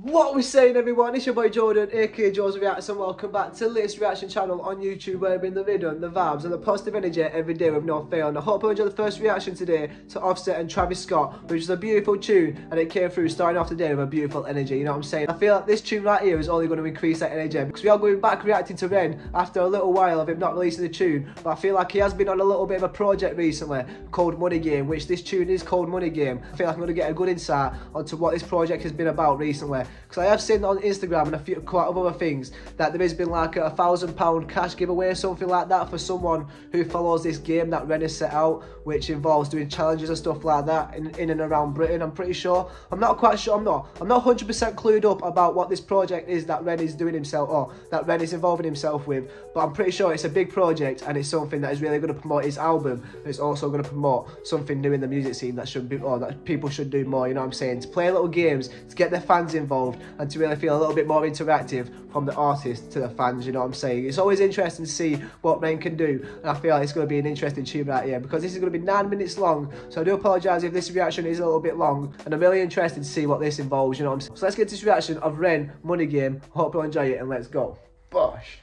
What we're saying, everyone, it's your boy Jordan, aka Joe's Reacts, and welcome back to the latest reaction channel on YouTube, where we bring the rhythm, the vibes, and the positive energy every day with no fail. And I hope you enjoyed the first reaction today to Offset and Travis Scott, which is a beautiful tune, and it came through starting off the day with a beautiful energy, you know what I'm saying? I feel like this tune right here is only going to increase that energy, because we are going back reacting to Ren after a little while of him not releasing the tune, but I feel like he has been on a little bit of a project recently called Money Game, which this tune is called Money Game. I feel like I'm going to get a good insight onto what this project has been about recently, because I have seen on Instagram and quite other things that there has been like a £1,000 cash giveaway or something like that for someone who follows this game that Ren has set out, which involves doing challenges and stuff like that in and around Britain. I'm pretty sure. I'm not quite sure. I'm not 100% clued up about what this project is that Ren is doing himself, or that Ren is involving himself with, but I'm pretty sure it's a big project and it's something that is really going to promote his album. It's also going to promote something new in the music scene that should be, or that people should do more, you know what I'm saying? To play little games, to get their fans involved, and to really feel a little bit more interactive from the artist to the fans, you know what I'm saying? It's always interesting to see what Ren can do, and I feel like it's going to be an interesting tune right here, because this is going to be 9 minutes long, so I do apologise if this reaction is a little bit long, and I'm really interested to see what this involves, you know what I'm saying? So let's get to this reaction of Ren, Money Game. Hope you enjoy it, and let's go. Bosh.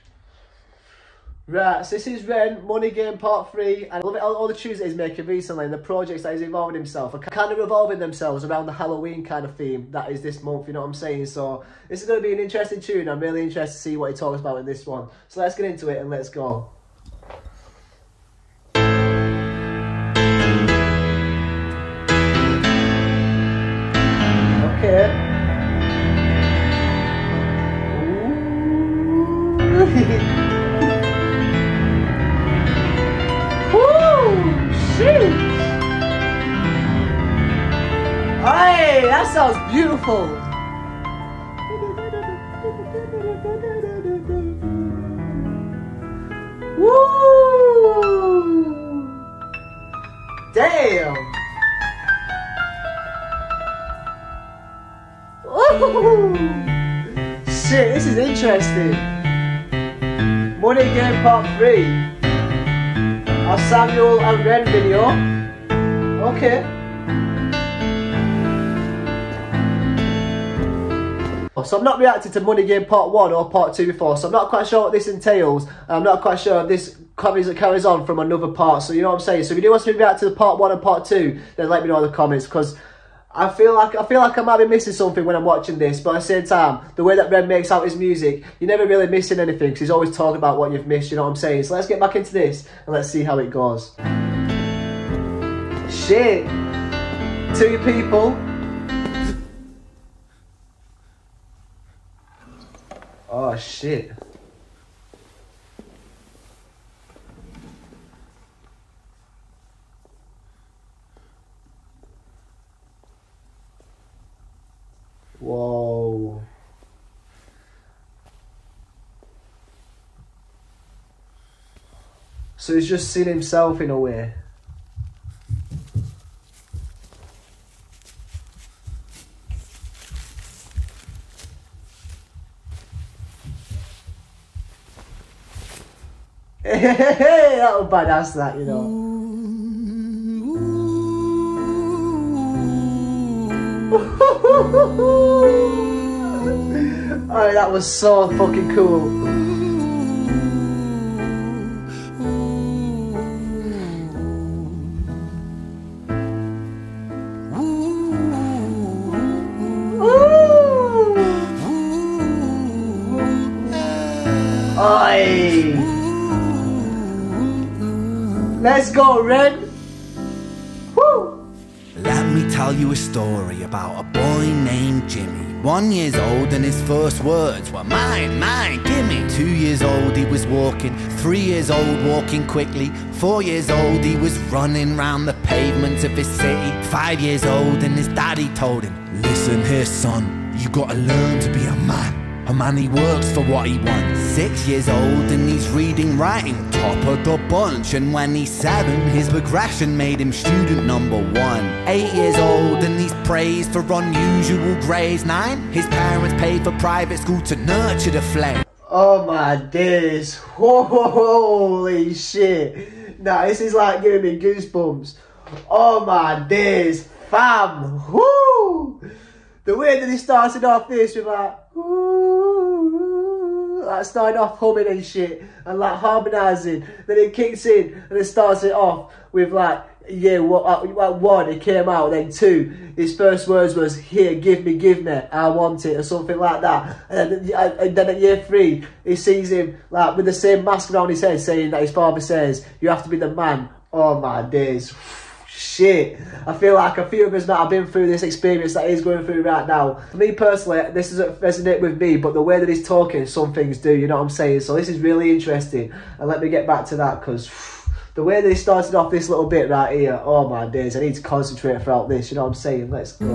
Right, so this is Ren, Money Game Part 3, and I love it, all the tunes that he's making recently and the projects that he's involving himself are kind of revolving themselves around the Halloween kind of theme that is this month, you know what I'm saying? So this is going to be an interesting tune. I'm really interested to see what he talks about in this one. So let's get into it and let's go. Okay. Ooh. Hey, that sounds beautiful. Woo! Damn. Woo! Shit, this is interesting. Money Game Part 3. Our Samuel and Ren video. Okay. So I'm not reacting to Money Game Part 1 or Part 2 before, so I'm not quite sure what this entails. I'm not quite sure if this carries on from another part, so you know what I'm saying? So if you do want to react to the Part 1 and Part 2, then let me know in the comments, because I feel like I might be missing something when I'm watching this, but at the same time, the way that Ren makes out his music, you're never really missing anything, because he's always talking about what you've missed, you know what I'm saying? So let's get back into this, and let's see how it goes. Shit! 2 people. Oh shit. Whoa. So he's just seen himself in a way. Hey, that was badass, that, you know. Oh, that was so fucking cool. Oi! Let's go, Ren! Woo! Let me tell you a story about a boy named Jimmy. 1 year old and his first words were mine, mine, gimme. 2 years old he was walking, 3 years old walking quickly. 4 years old he was running round the pavements of his city. 5 years old and his daddy told him, listen here son, you gotta learn to be a man. A man, he works for what he wants. 6 years old and he's reading, writing, top of the bunch. And when he's 7, his progression made him student number 1. 8 years old and he's praised for unusual grades. 9, his parents paid for private school to nurture the flame. Oh my days, holy shit. Nah, this is like giving me goosebumps. Oh my days, fam, whoo! the way that he started off this with like, ooh, like starting off humming and shit and like harmonising, then it kicks in and it starts it off with like, yeah, one, it came out, then two, his first words was, here, give me, I want it, or something like that. And then at year 3, he sees him like with the same mask around his head, saying that his father says, you have to be the man. Oh my days. Shit. I feel like a few of us might have been through this experience that he's going through right now. For me personally, this doesn't resonate with me, but the way that he's talking, some things do, you know what I'm saying? So this is really interesting. And let me get back to that, because the way that he started off this little bit right here, oh my days, I need to concentrate throughout this, you know what I'm saying? Let's go.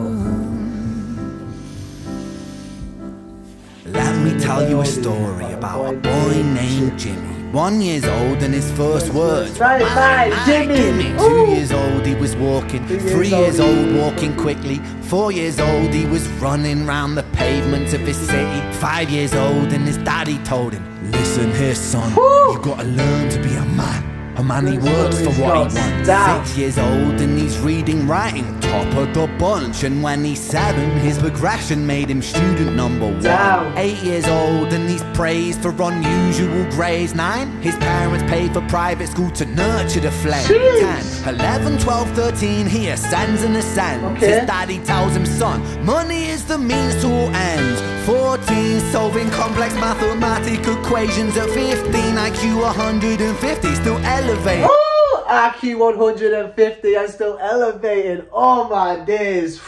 Let me tell you a story about a boy named Jimmy. 1 year old and his first words, right, Jimmy. 2 years old he was walking, 3 years old walking quickly, 4 years old he was running round the pavements of his city, 5 years old and his daddy told him, listen here son, you've got to learn to be a man. A man he works for what he wants. 6 years old and he's reading, writing, top of the bunch. And when he's 7, his progression made him student number 1. 8 years old and he's praised for unusual grades. 9, his parents pay for private school to nurture the flame. 10, 11, 12, 13, he ascends and ascends. His daddy tells him, son, money is the means to all ends. 14, solving complex mathematical equations. At 15, IQ 150, still elevated. Oh, IQ 150 and still elevated. Oh my days.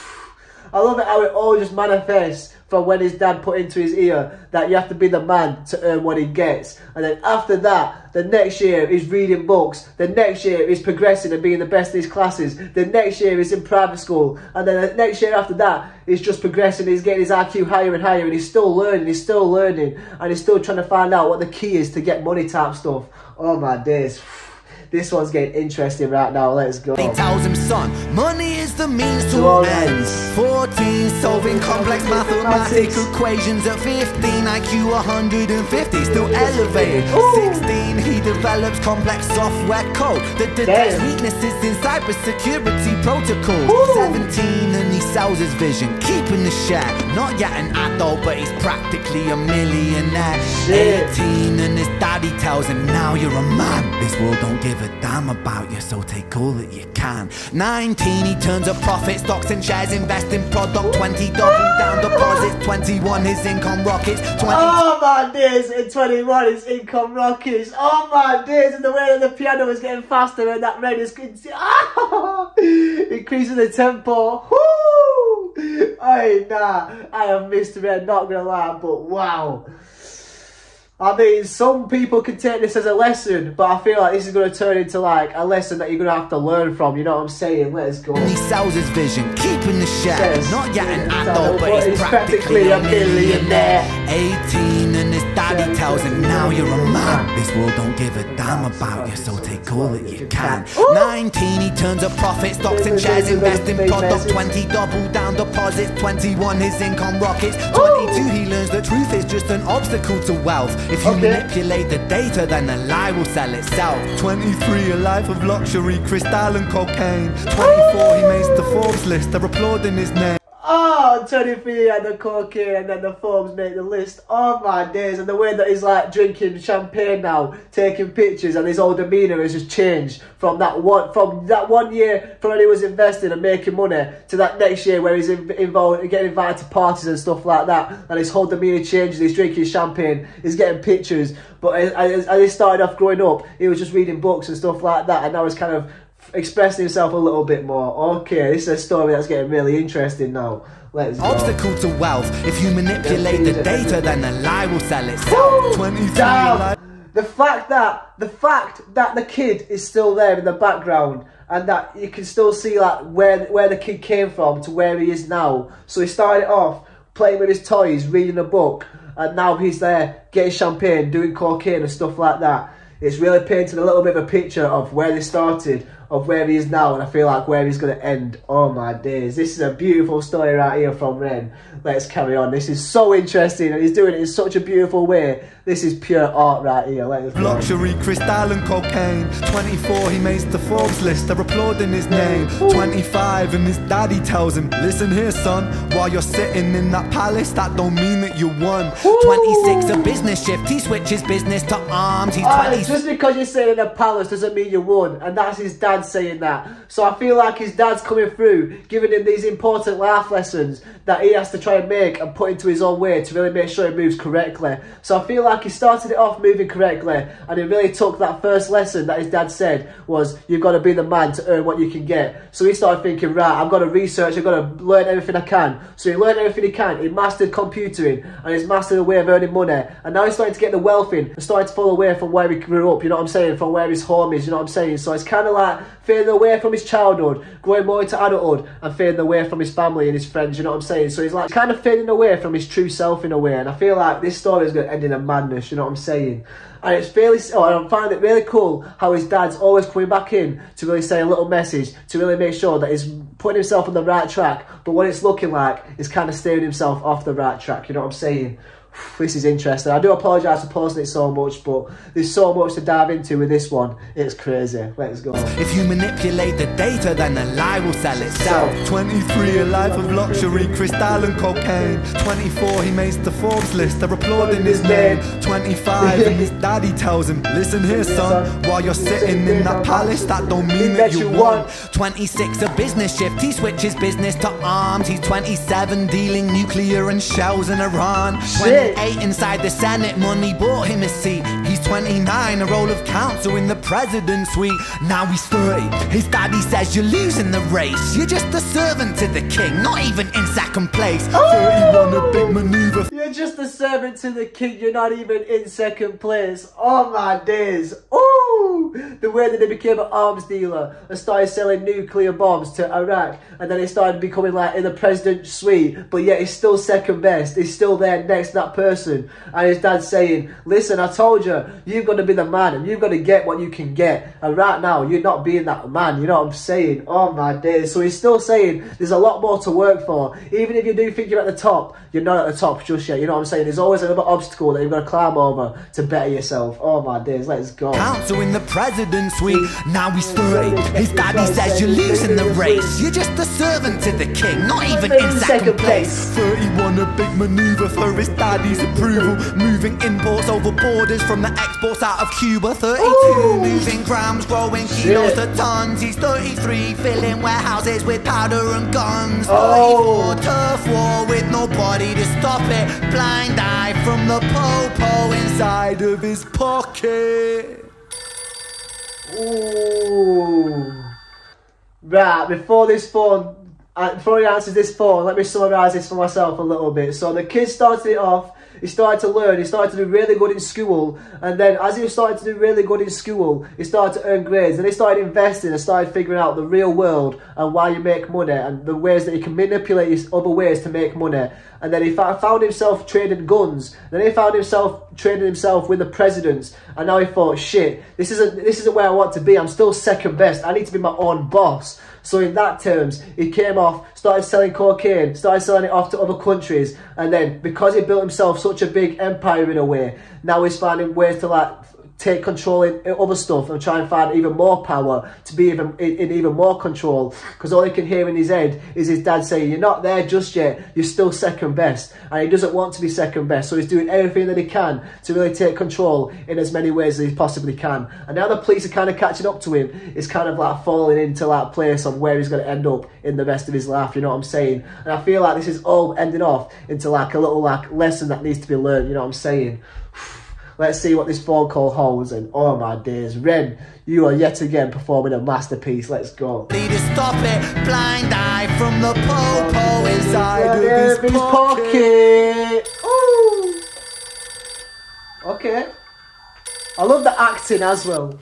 I love it how it all just manifests from when his dad put into his ear that you have to be the man to earn what he gets. And then after that, the next year he's reading books. The next year he's progressing and being the best in his classes. The next year he's in private school. And then the next year after that, he's just progressing. He's getting his IQ higher and higher, and he's still learning, and he's still trying to find out what the key is to get money type stuff. Oh my days. This one's getting interesting right now. Let's go. He tells him, son, money is the means to all ends. 14, solving complex mathematical equations. At 15, IQ 150, still elevated. 16, he develops complex software code that detects weaknesses in cybersecurity protocols. 17, and he sells his vision, keeping the share. Not yet an adult, but he's practically a millionaire. 18, and his daddy tells him, now you're a man. This world don't give a damn about you, so take all that you can. 19, he turns a profit, stocks and shares, invest in product. 20, double down deposits. 21, his income rockets. 20, oh my days, in 21 his income rockets. Oh my days, and the way that the piano is getting faster and that red is increasing the tempo. Woo! Hey, nah, I have missed red, not gonna lie, but wow. I mean, some people can take this as a lesson, but I feel like this is going to turn into like a lesson that you're going to have to learn from, you know what I'm saying? Let's go. And he sells his vision, keeping the share. Not yet an adult, but he's practically a millionaire. 18, and his daddy tells him, now you're a man. This world don't give a damn about you, so take all that you can. 19, he turns a profit, stocks and shares, invest in product. 20, double down deposits. 21, his income rockets. 22, he learns the truth is just an obstacle to wealth. If you manipulate the data, then the lie will sell itself. 23, a life of luxury, crystal and cocaine. 24, he makes the Forbes list, they're applauding his name. Oh, 23 and the cocaine, and then the Forbes make the list. Oh my days, and the way that he's like drinking champagne now, taking pictures, and his whole demeanour has just changed from that one year from when he was investing and making money to that next year where he's involved, getting invited to parties and stuff like that, and his whole demeanour changes. He's drinking champagne, he's getting pictures, but as he started off growing up, he was just reading books and stuff like that, and now he's kind of expressing himself a little bit more. Okay, this is a story that's getting really interesting now. Let's go. Obstacle to wealth. If you manipulate the data, then the lie will sell itself. 23. The fact that the kid is still there in the background, and that you can still see like where the kid came from to where he is now. So he started off playing with his toys, reading a book, and now he's there getting champagne, doing cocaine and stuff like that. It's really painting a little bit of a picture of where they started, of where he is now, and I feel like where he's going to end. Oh my days, this is a beautiful story right here from Ren. let's carry on. This is so interesting, and he's doing it in such a beautiful way. This is pure art right here. Let's go. Luxury, crystal and cocaine. 24, he makes the Forbes list. They're applauding his name. 25, and his daddy tells him, listen here, son. While you're sitting in that palace, that don't mean that you won. 26, a business shift. He switches business to arms. He's 20. Just because you're sitting in a palace doesn't mean you won, and that's his dad saying that. So I feel like his dad's coming through, giving him these important life lessons that he has to try and make and put into his own way to really make sure he moves correctly. So I feel like he started it off moving correctly, and he really took that first lesson that his dad said was, you've got to be the man to earn what you can get. So he started thinking, right, I've got to research, I've got to learn everything I can. So he learned everything he can. He mastered computing, and he's mastered a way of earning money, and now he's starting to get the wealth in and starting to fall away from where he grew up, you know what I'm saying, from where his home is, you know what I'm saying. So it's kind of like fading away from his childhood, growing more into adulthood, and fading away from his family and his friends, you know what I'm saying. So he's like kind of fading away from his true self in a way, and I feel like this story is going to end in a madness, you know what I'm saying. And it's really, I find it really cool how his dad's always coming back in to really say a little message, to really make sure that he's putting himself on the right track, but what it's looking like is kind of steering himself off the right track, you know what I'm saying. This is interesting. I do apologise for posting it so much, but there's so much to dive into with this one. It's crazy. Let's go. If you manipulate the data, then the lie will sell itself. 23, a life of luxury, crystal and cocaine. 24, he makes the Forbes list. They're applauding his name. 25, and his daddy tells him, listen here, son. While you're sitting in that palace, that don't mean that you won. 26, a business shift. He switches business to arms. He's 27, dealing nuclear and shells in Iran. 28, inside the Senate, money bought him a seat. He's 29, a role of counsel in the president's suite. Now he's 30, his daddy says you're losing the race. You're just a servant to the king, not even in second place. 31, a big maneuver. You're just a servant to the king, you're not even in second place. Oh my days. Ooh! The way that he became an arms dealer and started selling nuclear bombs to Iraq, and then he started becoming like in the president's suite, but yet he's still second best. He's still there next to that person, and his dad's saying, listen, I told you, you've got to be the man, and you've got to get what you can get, and right now you're not being that man, you know what I'm saying. Oh my days. So he's still saying there's a lot more to work for. Even if you do think you're at the top, you're not at the top just yet, you know what I'm saying. There's always another obstacle that you've got to climb over to better yourself. Oh my days. Let's go. Counsel in the president's suite. Now he's 30, his daddy says you're losing the race. You're just a servant to the king, not even in second place. 31, a big maneuver for his daddy's approval, moving imports over borders from the exports out of Cuba. 32, moving grams, growing kilos to tons. He's 33, filling warehouses with powder and guns. 34, turf war with nobody to stop it. Blind eye from the po-po inside of his pocket. Ooh. Right, before he answers this phone, let me summarise this for myself a little bit. So the kid started it off, he started to learn, he started to do really good in school, and then as he started to do really good in school, he started to earn grades, and he started investing and started figuring out the real world and why you make money and the ways that he can manipulate his other ways to make money. And then he found himself trading guns. Then he found himself trading himself with the presidents. And now he thought, shit, this isn't where I want to be. I'm still second best. I need to be my own boss. So in that terms, he came off, started selling cocaine, started selling it off to other countries. And then because he built himself such a big empire in a way, now he's finding ways to like take control in other stuff and try and find even more power to be in even more control, because all he can hear in his head is his dad saying, you're not there just yet, you're still second best, and he doesn't want to be second best, so he's doing everything that he can to really take control in as many ways as he possibly can. And now the police are kind of catching up to him. It's kind of like falling into that place on where he's going to end up in the rest of his life, you know what I'm saying. And I feel like this is all ending off into like a little like lesson that needs to be learned, you know what I'm saying. Let's see what this phone call holds, and oh my days, Ren, you are yet again performing a masterpiece. Let's go. Need to stop it, blind eye from the po-po inside of his pocket. Ooh. Okay. I love the acting as well.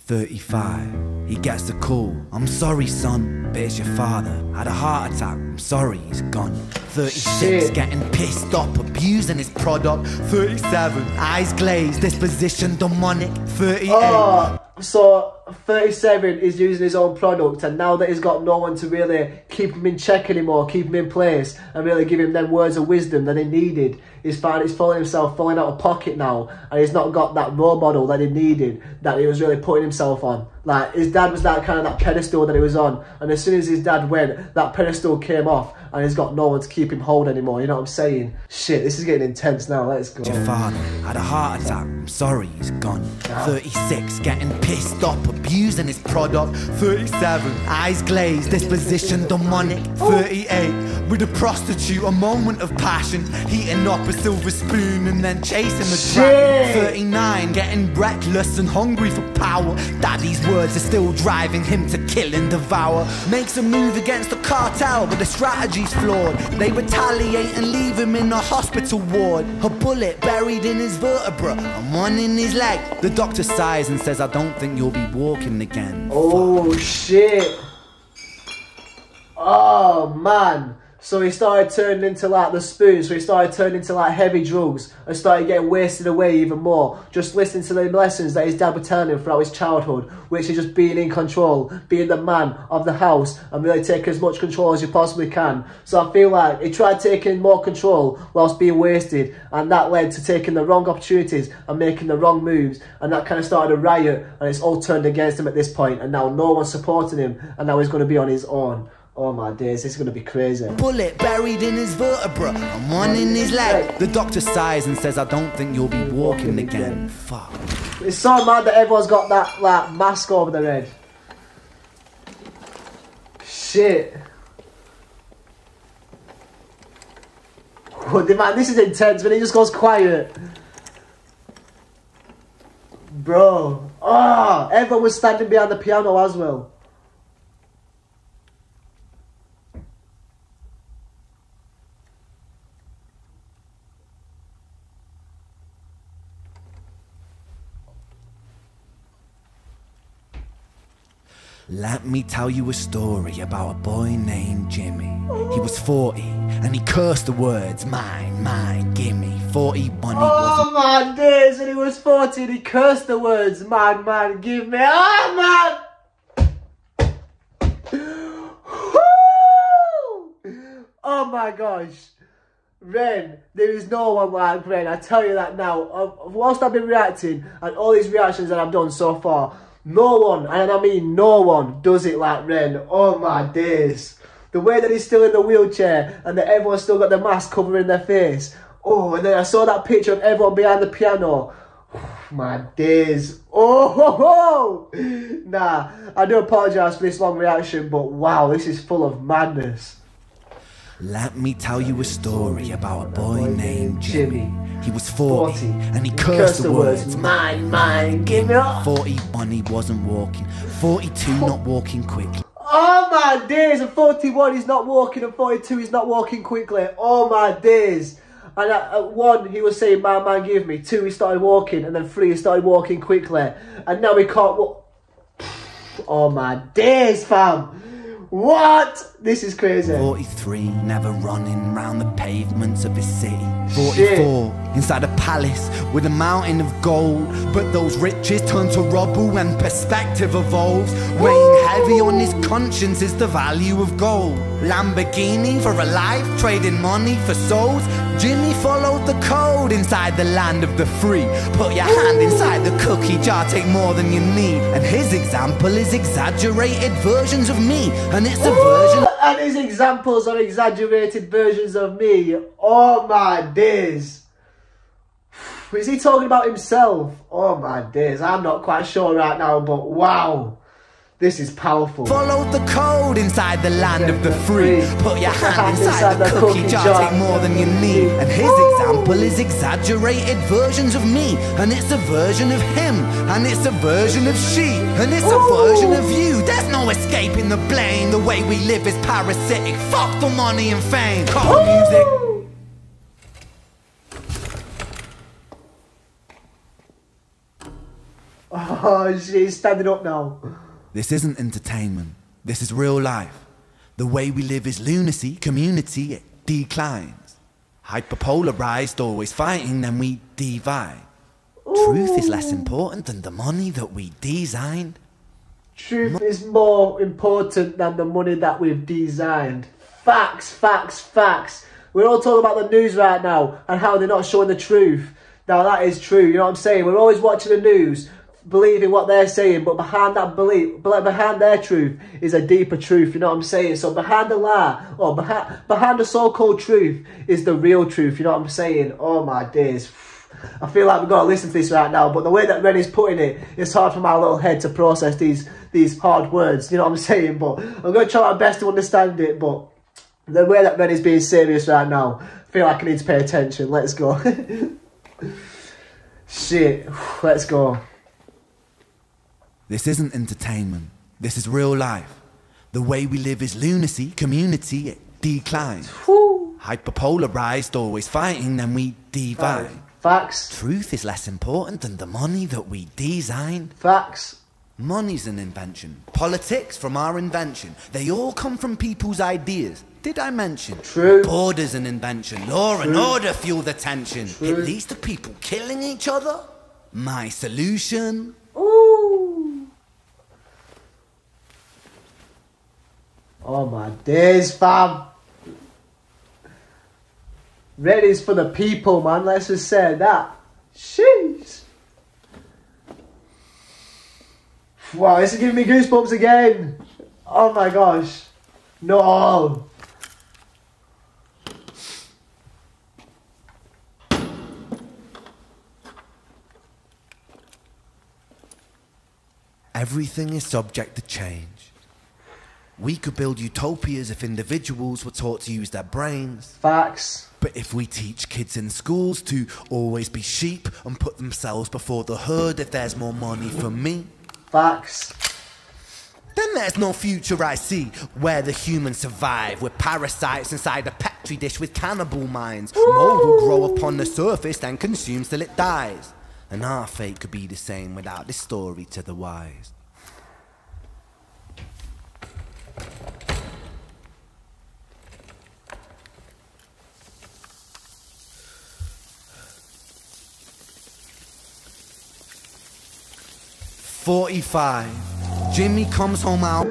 35, he gets the call. I'm sorry, son, but it's your father. Had a heart attack, I'm sorry, he's gone. 36, getting pissed off, abusing his product. 37, eyes glazed, disposition demonic. 38. So 37 is using his own product, and now that he's got no one to really keep him in check anymore, keep him in place, and really give him them words of wisdom that he needed, he's falling out of pocket now, and he's not got that role model that he needed, that he was really putting himself on. Like, his dad was that kind of that pedestal that he was on, and as soon as his dad went, that pedestal came off, and he's got no one to keep him hold anymore, you know what I'm saying? Shit, this is getting intense now, let's go. Your father had a heart attack, I'm sorry, he's gone. 36, getting pissed off, abusing his product. 37, eyes glazed, disposition demonic. 38, with a prostitute, a moment of passion, heating up a silver spoon and then chasing the dragon. 39, getting reckless and hungry for power. Daddy's words are still driving him to kill and devour. Makes a move against the cartel, but the strategy's flawed. They retaliate and leave him in a hospital ward. A bullet buried in his vertebra and one in his leg. The doctor sighs and says, I don't think you'll be walking again. Oh shit. Oh man. So he started turning into like the spoon, so he started turning into like heavy drugs and started getting wasted away even more. Just listening to the lessons that his dad was telling him throughout his childhood, which is just being in control, being the man of the house and really taking as much control as you possibly can. So I feel like he tried taking more control whilst being wasted, and that led to taking the wrong opportunities and making the wrong moves, and that kind of started a riot, and it's all turned against him at this point, and now no one's supporting him, and now he's going to be on his own. Oh my days, this is going to be crazy. Bullet buried in his vertebra and one in his leg. The doctor sighs and says, I don't think you'll be walking again. Fuck. It's so mad that everyone's got that like mask over their head. Shit. Oh, man, this is intense when he just goes quiet. Bro. Oh, everyone was standing behind the piano as well. Let me tell you a story about a boy named Jimmy. He was 40 and he cursed the words, mine, mine, gimme. 41 he Oh my days, and he was 40 and he cursed the words, mine, mine, give me. Oh man! Oh my gosh. Ren, there is no one like Ren, I tell you that now. Whilst I've been reacting and all these reactions that I've done so far, no one, and I mean no one, does it like Ren. Oh my days. The way that he's still in the wheelchair and that everyone's still got the mask covering their face. Oh, and then I saw that picture of everyone behind the piano. My days. Oh, ho, ho. Nah, I do apologise for this long reaction, but wow, this is full of madness. Let me tell you a story about a boy named Jimmy. He was 40 and he cursed the words, mine, mine, give me up. 41 he wasn't walking, 42 not walking quickly. Oh my days, and 41 he's not walking and 42 he's not walking quickly. Oh my days. And at 1 he was saying, man, give me. 2 he started walking, and then 3 he started walking quickly. And now he can't walk. Oh my days, fam. What? This is crazy. 43, never running round the pavements of his city. 44, inside a palace with a mountain of gold. But those riches turn to rubble when perspective evolves. Weighing heavy on his conscience is the value of gold. Lamborghini for a life, trading money for souls. Jimmy followed the code inside the land of the free. Put your hand inside the cookie jar, take more than you need. And his example is exaggerated versions of me. And it's a version. And his examples are exaggerated versions of me. Oh my days. Is he talking about himself? Oh my days. I'm not quite sure right now, but wow. This is powerful. Follow the code inside the land of the free. Put your hand inside the cookie jar, take more than you need. And his example is exaggerated versions of me. And it's a version of him. And it's a version of she. And it's a version of you. There's no escaping the blame. The way we live is parasitic. Fuck for money and fame. Call music. Oh, she's standing up now. This isn't entertainment. This is real life. The way we live is lunacy, community, it declines. Hyperpolarized, always fighting, then we divide. Truth is less important than the money that we designed. Truth is more important than the money that we've designed. Facts, facts, facts. We're all talking about the news right now and how they're not showing the truth. Now that is true, you know what I'm saying? We're always watching the news, believing what they're saying, but behind that belief, behind their truth is a deeper truth, you know what I'm saying? So behind the lie, or behind the so-called truth is the real truth, you know what I'm saying? Oh my days. I feel like we've got to listen to this right now, but the way that Rennie's putting it, it's hard for my little head to process these hard words, you know what I'm saying? But I'm going to try my best to understand it, but the way that Rennie's being serious right now, I feel like I need to pay attention. Let's go. Shit, let's go. This isn't entertainment. This is real life. The way we live is lunacy, community, it declines. Hyperpolarized, always fighting, then we divide. Facts. Truth is less important than the money that we design. Facts. Money's an invention. Politics from our invention. They all come from people's ideas. Did I mention? True. Border's an invention. Law and order fuel the tension. True. It leads to people killing each other. My solution. Ooh. Oh my days, fam. Ready's for the people, man. Let's just say that. Sheesh. Wow, this is giving me goosebumps again. Oh my gosh. No. Everything is subject to change. We could build utopias if individuals were taught to use their brains. Facts. But if we teach kids in schools to always be sheep and put themselves before the herd if there's more money for me. Facts. Then there's no future I see where the humans survive with parasites inside a petri dish with cannibal minds. Mold will grow upon the surface then consumes till it dies. And our fate could be the same without this story to the wise. "45. Jimmy comes home out."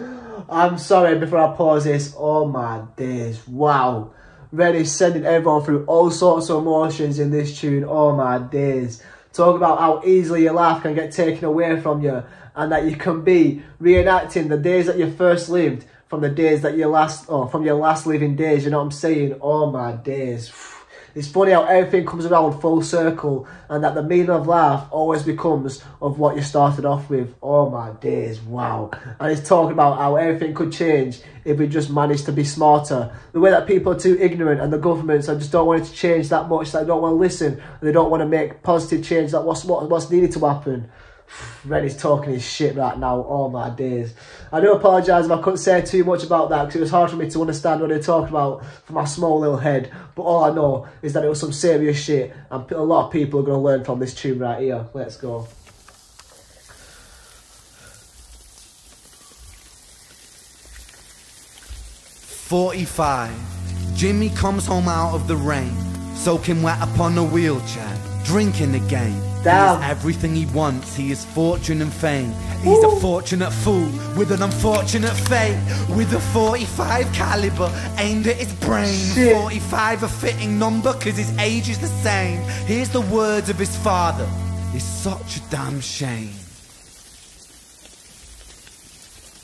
I'm sorry before I pause this. Oh my days. Wow. Ready sending everyone through all sorts of emotions in this tune. Oh my days. Talk about how easily your life can get taken away from you, and that you can be reenacting the days that you first lived from the days that from your last living days, you know what I'm saying? Oh my days. It's funny how everything comes around full circle, and that the meaning of life always becomes of what you started off with. Oh my days, wow. And it's talking about how everything could change if we just managed to be smarter. The way that people are too ignorant, and the governments just don't want it to change that much, they don't want to listen, and they don't want to make positive change, that what's needed to happen. Reddy's talking his shit right now. Oh my days. I do apologise if I couldn't say too much about that, because it was hard for me to understand what they were talking about from my small little head. But all I know is that it was some serious shit, and a lot of people are going to learn from this tune right here. Let's go. "45. Jimmy comes home out of the rain, soaking wet upon a wheelchair, drinking again. Damn. He is everything he wants, he is fortune and fame. He's a fortunate fool with an unfortunate fate. With a 45 caliber aimed at his brain. Shit. 45 a fitting number cause his age is the same. Here's the words of his father, it's such a damn shame.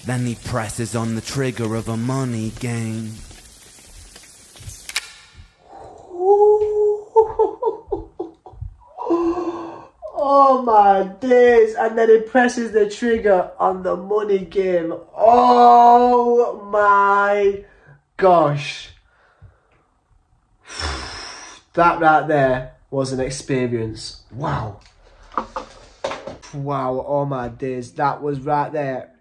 Then he presses on the trigger of a money game. Oh my days. And then he presses the trigger on the money game. Oh my gosh. That right there was an experience. Wow. Wow, oh my days. That was right there.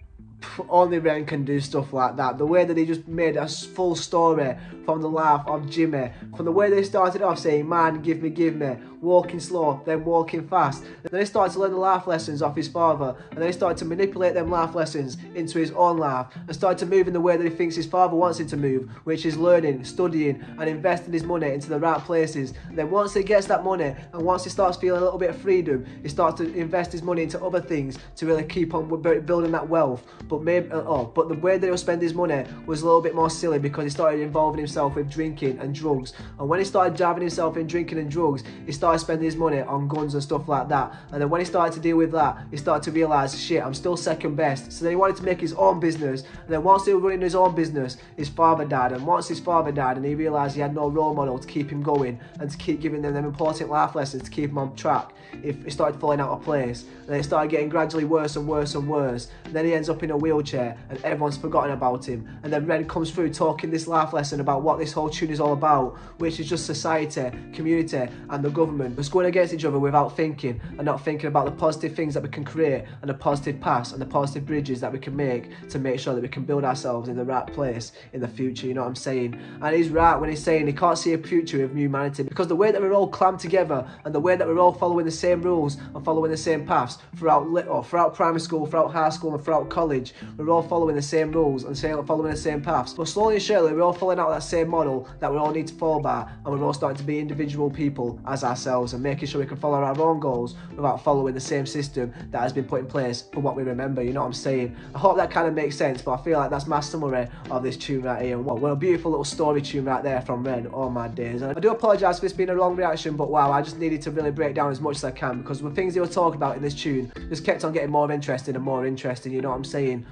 Only Ren can do stuff like that. The way that he just made a full story from the life of Jimmy. From the way they started off saying, man, give me, walking slow, then walking fast. And then he started to learn the life lessons off his father, and then he started to manipulate them life lessons into his own life, and started to move in the way that he thinks his father wants him to move, which is learning, studying, and investing his money into the right places. And then once he gets that money, and once he starts feeling a little bit of freedom, he starts to invest his money into other things to really keep on building that wealth. But the way that he'll spend his money was a little bit more silly, because he started involving himself with drinking and drugs. And when he started diving himself in drinking and drugs, he started spending his money on guns and stuff like that. And then when he started to deal with that, he started to realise, shit, I'm still second best. So then he wanted to make his own business. And then once he was running his own business, his father died. And once his father died, and he realised he had no role model to keep him going and to keep giving them important life lessons to keep him on track, he started falling out of place. And then it started getting gradually worse and worse and worse. And then he ends up in a wheelchair, and everyone's forgotten about him. And then Ren comes through talking this life lesson about what this whole tune is all about, which is just society, community, and the government just going against each other without thinking, and not thinking about the positive things that we can create, and the positive paths and the positive bridges that we can make to make sure that we can build ourselves in the right place in the future. You know what I'm saying? And he's right when he's saying he can't see a future of humanity, because the way that we're all clammed together, and the way that we're all following the same rules and following the same paths throughout primary school, throughout high school, and throughout college, we're all following the same rules and following the same paths. But slowly and surely, we're all following out that same model that we all need to follow by, and we're all starting to be individual people as ourselves, and making sure we can follow our own goals without following the same system that has been put in place for what we remember. You know what I'm saying? I hope that kind of makes sense, but I feel like that's my summary of this tune right here. What a beautiful little story tune right there from Ren. Oh my days. And I do apologise for this being a long reaction, but wow, I just needed to really break down as much as I can, because the things they were talking about in this tune just kept on getting more interesting and more interesting. You know what I'm saying?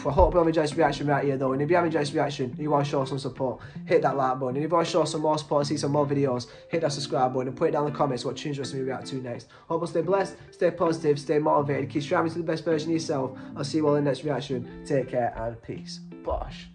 I hope you have enjoyed this reaction right here though, and if you have enjoyed this reaction and you want to show some support, hit that like button. And if you want to show some more support, see some more videos, hit that subscribe button and put it down in the comments what tunes you want me to react to next. Hope you'll stay blessed, stay positive, stay motivated, keep striving to the best version of yourself. I'll see you all in the next reaction. Take care and peace. Bosh.